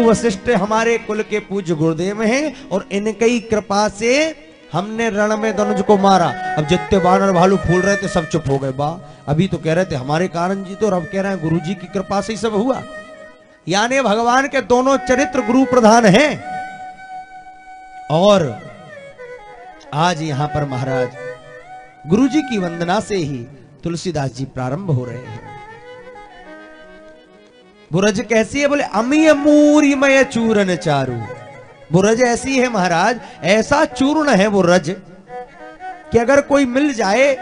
वशिष्ठ हमारे कुल के पूज्य गुरुदेव हैं और इनकी कृपा से हमने रण में धनुष को मारा। अब जितने बानर भालू फूल रहे थे सब चुप हो गए। बा अभी तो कह रहे थे हमारे कारण जी तो, और अब कह रहे हैं गुरु जी की कृपा से ही सब हुआ। यानी भगवान के दोनों चरित्र गुरु प्रधान हैं। और आज यहां पर महाराज गुरु जी की वंदना से ही तुलसीदास जी प्रारंभ हो रहे हैं। बुरज कैसी है? बोले अमीय मूरिमय चूरन चारू। बुरज ऐसी है महाराज, ऐसा चूर्ण है वो रज कि अगर कोई मिल जाए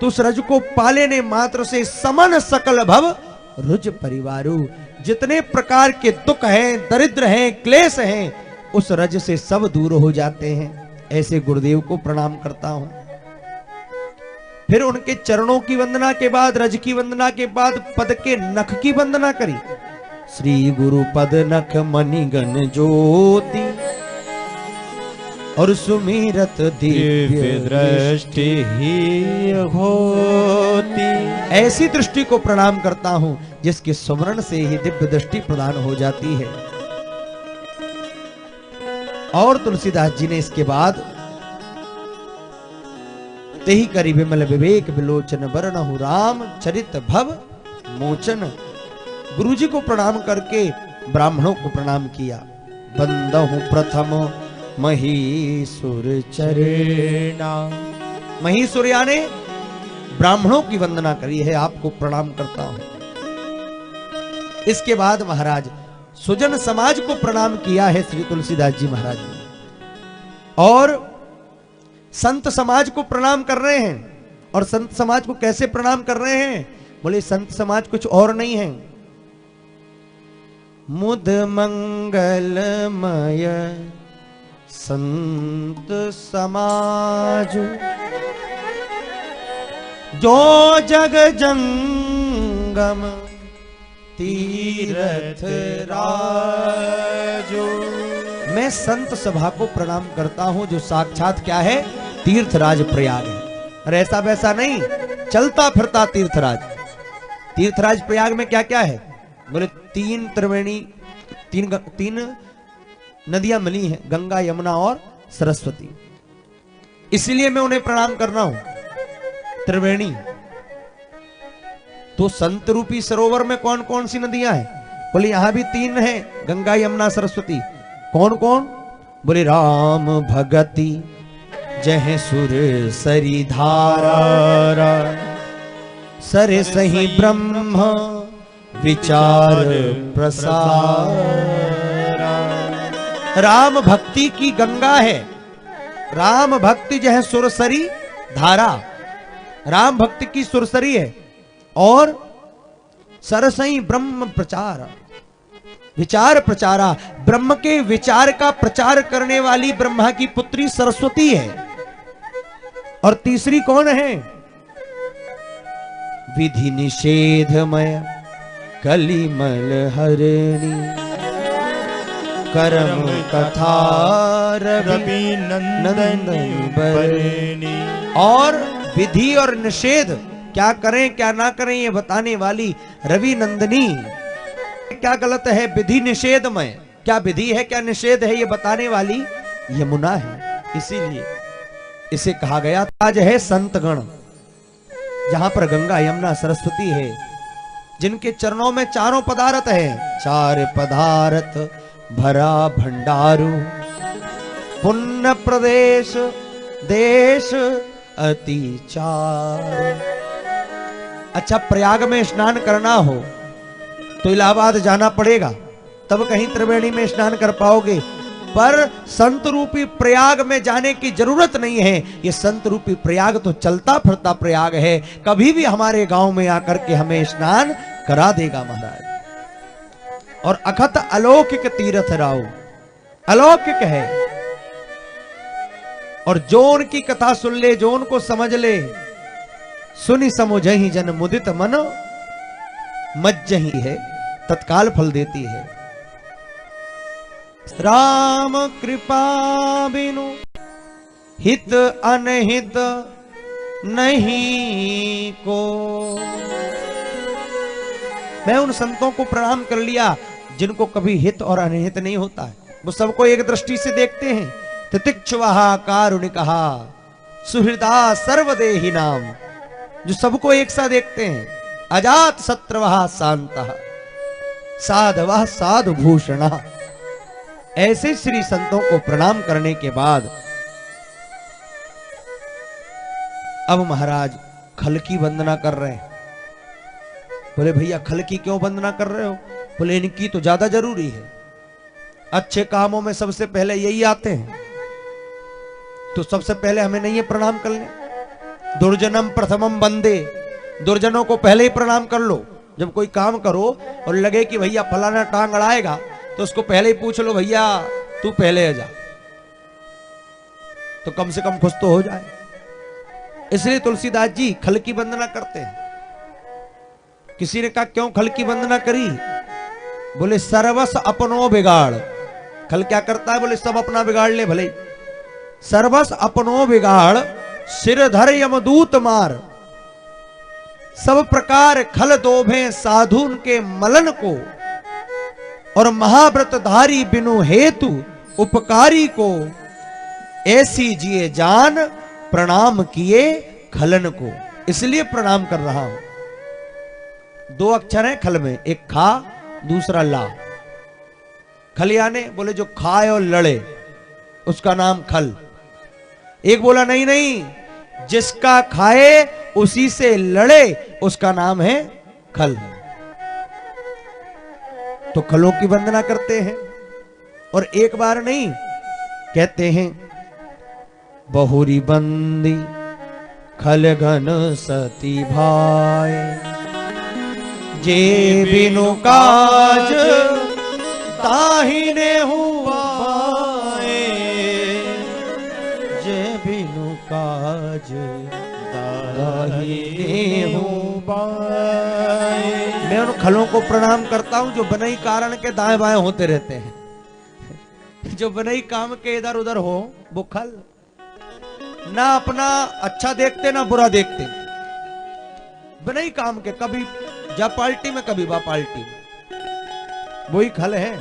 तो उस रज को पालेने मात्र से समन सकल भव रुज परिवारू। जितने प्रकार के दुख हैं, दरिद्र हैं, क्लेश हैं, उस रज से सब दूर हो जाते हैं। ऐसे गुरुदेव को प्रणाम करता हूं। फिर उनके चरणों की वंदना के बाद, रज की वंदना के बाद पद के नख की वंदना करी। श्री गुरु पद नख मणिगण ज्योति और सुमिरत दिव्य दृष्टि ही होती। ऐसी दृष्टि को प्रणाम करता हूं जिसके सुमरण से ही दिव्य दृष्टि प्रदान हो जाती है। और तुलसीदास जी ने इसके बाद तेहि करी विमल विवेक विलोचन वरणहु राम चरित भव मोचन। गुरु जी को प्रणाम करके ब्राह्मणों को प्रणाम किया। बंदहु प्रथम महीसुर चरणा। महीसुर यानी ब्राह्मणों की वंदना करी है, आपको प्रणाम करता हूं। इसके बाद महाराज सुजन समाज को प्रणाम किया है श्री तुलसीदास जी महाराज ने। और संत समाज को प्रणाम कर रहे हैं। और संत समाज को कैसे प्रणाम कर रहे हैं? बोले संत समाज कुछ और नहीं है। मुद मंगलमय संत समाज जो जग जंगम तीर्थ राजो। मैं संत सभा को प्रणाम करता हूं जो साक्षात क्या है? तीर्थराज प्रयाग है। अरे ऐसा वैसा नहीं, चलता फिरता तीर्थराज। तीर्थराज प्रयाग में क्या क्या है? बोले तीन त्रिवेणी, तीन नदियां मिली हैं, गंगा यमुना और सरस्वती। इसलिए मैं उन्हें प्रणाम कर रहा हूं। त्रिवेणी तो संत रूपी सरोवर में कौन कौन सी नदियां हैं? बोले यहां भी तीन हैं, गंगा यमुना सरस्वती। कौन कौन? बोले राम भगति जह सुर सरी धारा सरे सही ब्रह्म विचार प्रसार। राम भक्ति की गंगा है। राम भक्ति जह सुरसरी धारा, राम भक्ति की सुरसरी है। और सरसई ब्रह्म प्रचार, विचार प्रचारा, ब्रह्म के विचार का प्रचार करने वाली ब्रह्मा की पुत्री सरस्वती है। और तीसरी कौन है? विधि निषेधमय कलिमल हरणी करम कथा रवि नंदन बरनी। और विधि और निषेध, क्या करें क्या ना करें ये बताने वाली रवि नंदनी। क्या गलत है? विधि निषेध में क्या विधि है क्या निषेध है ये बताने वाली यमुना है। इसीलिए इसे कहा गया ताज है संतगण, जहां पर गंगा यमुना सरस्वती है, जिनके चरणों में चारों पदार्थ है। चार पदार्थ भरा भंडारू पुण्य प्रदेश देश अति चार। अच्छा, प्रयाग में स्नान करना हो तो इलाहाबाद जाना पड़ेगा, तब कहीं त्रिवेणी में स्नान कर पाओगे। पर संत रूपी प्रयाग में जाने की जरूरत नहीं है। ये संत रूपी प्रयाग तो चलता फिरता प्रयाग है, कभी भी हमारे गांव में आकर के हमें स्नान करा देगा महाराज। और अखत अलौकिक तीर्थ राव, अलौकिक है। और जो उनकी कथा सुन ले, जो उनको समझ ले, सुनी समुझहि जन मुदित मन मज्जहि है, तत्काल फल देती है। राम कृपा बिनु हित अनहित नहीं को। मैं उन संतों को प्रणाम कर लिया जिनको कभी हित और अनहित नहीं होता है, वो सबको एक दृष्टि से देखते हैं। तितिक्षुवहा कारुणिकहा सुहृदा सर्वदेहि नाम, जो सबको एक सा देखते हैं। अजात शत्रवहा शांतः साधवः साधु भूषण। ऐसे श्री संतों को प्रणाम करने के बाद अब महाराज खल की वंदना कर रहे हैं। बोले भैया खल की क्यों वंदना कर रहे हो? बोले इनकी तो ज्यादा जरूरी है, अच्छे कामों में सबसे पहले यही आते हैं, तो सबसे पहले हमें नहीं है प्रणाम कर ले। दुर्जनम प्रथमम वंदे, दुर्जनों को पहले ही प्रणाम कर लो। जब कोई काम करो और लगे कि भैया फलाना टांग अड़ाएगा, तो उसको पहले ही पूछ लो भैया तू पहले आ जा, तो कम से कम खुश तो हो जाए। इसलिए तुलसीदास जी खल की वंदना करते हैं। किसी ने कहा क्यों खल की वंदना करी? बोले सर्वस अपनो बिगाड़। खल क्या करता है? बोले सब अपना बिगाड़ ले भले। सर्वस अपनो बिगाड़ सिर धर यमदूत मार। सब प्रकार खल दोभे साधुन के मलन को, और महाव्रतधारी बिनु हेतु उपकारी को, ऐसी जिए जान प्रणाम किए खलन को। इसलिए प्रणाम कर रहा हूं। 2 अक्षर है खल में, एक खा दूसरा ला। खलियाने बोले जो खाए और लड़े उसका नाम खल। एक बोला नहीं नहीं, जिसका खाए उसी से लड़े उसका नाम है खल। तो खलों की वंदना करते हैं। और एक बार नहीं, कहते हैं बहुरी बंदी खल घन सती भाई, जे बिनु काज ताहिने हुआए, जे बिनु काज ताहिने हुआए। मैं उन खलों को प्रणाम करता हूं जो बनई कारण के दाएं बाएं होते रहते हैं। जो बनई काम के इधर उधर हो वो खल। ना अपना अच्छा देखते ना बुरा देखते, बनई काम के, कभी जा पार्टी में कभी बा पार्टी में, वही खल है।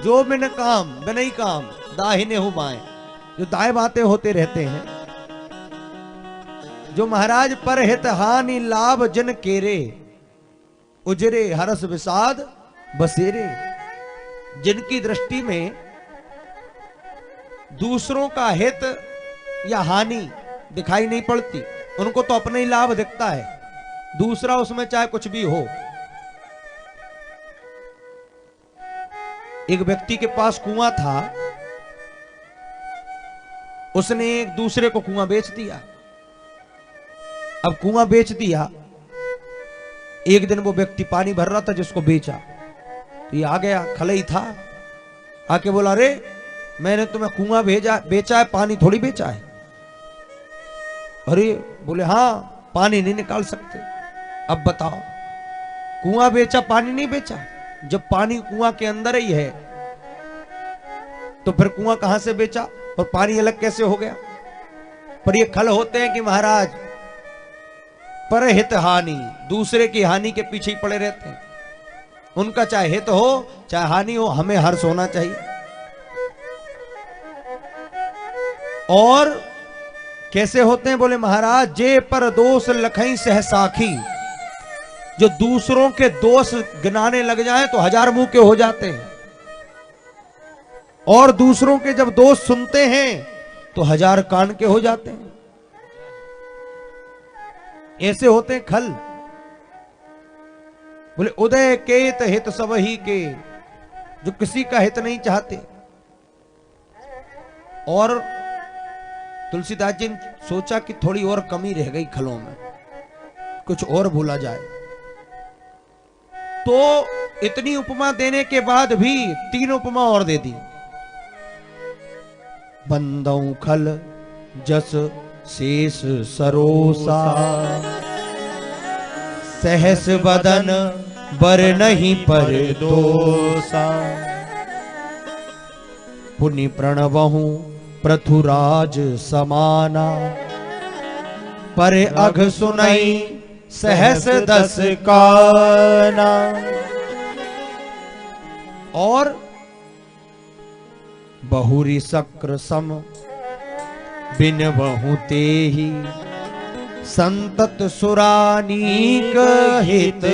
जो बिन काम बनई काम दाहिने हो बाएं, जो दाएं बातें होते रहते हैं। जो महाराज पर हित हानि लाभ जन केरे, उजरे हरस विषाद बसेरे। जिनकी दृष्टि में दूसरों का हित या हानि दिखाई नहीं पड़ती, उनको तो अपने ही लाभ दिखता है, दूसरा उसमें चाहे कुछ भी हो। एक व्यक्ति के पास कुआं था, उसने एक दूसरे को कुआं बेच दिया। अब कुआं बेच दिया, एक दिन वो व्यक्ति पानी भर रहा था जिसको बेचा, तो ये आ गया, खलई था, आके बोला अरे मैंने तुम्हें कुआं बेचा है, पानी थोड़ी बेचा है। अरे बोले हाँ पानी नहीं निकाल सकते। अब बताओ, कुआं बेचा पानी नहीं बेचा? जब पानी कुआं के अंदर ही है तो फिर कुआं कहां से बेचा और पानी अलग कैसे हो गया? पर ये खल होते हैं कि महाराज पर हित हानि, दूसरे की हानि के पीछे ही पड़े रहते हैं। उनका चाहे हित हो चाहे हानि हो, हमें हर्ष होना चाहिए। और कैसे होते हैं? बोले महाराज जे पर दोष लखई सहसाखी। जो दूसरों के दोष गिनाने लग जाएं तो 1000 मुंह के हो जाते हैं, और दूसरों के जब दोष सुनते हैं तो 1000 कान के हो जाते हैं। ऐसे होते हैं खल। बोले उदय केत हित सब ही के, जो किसी का हित नहीं चाहते। और तुलसीदास जी ने सोचा कि थोड़ी और कमी रह गई खलों में, कुछ और बोला जाए। तो इतनी उपमा देने के बाद भी 3 उपमा और दे दी। बंदौ खल जस शेष सरोसा, सहस बदन बर नहीं पर दोसा। पुनि प्रणवहु पृथुराज समाना, पर अघ सुनई सहस 10 काना। और बहुरी शक्र सम बिन बहुते ही संतत सुरानीक हित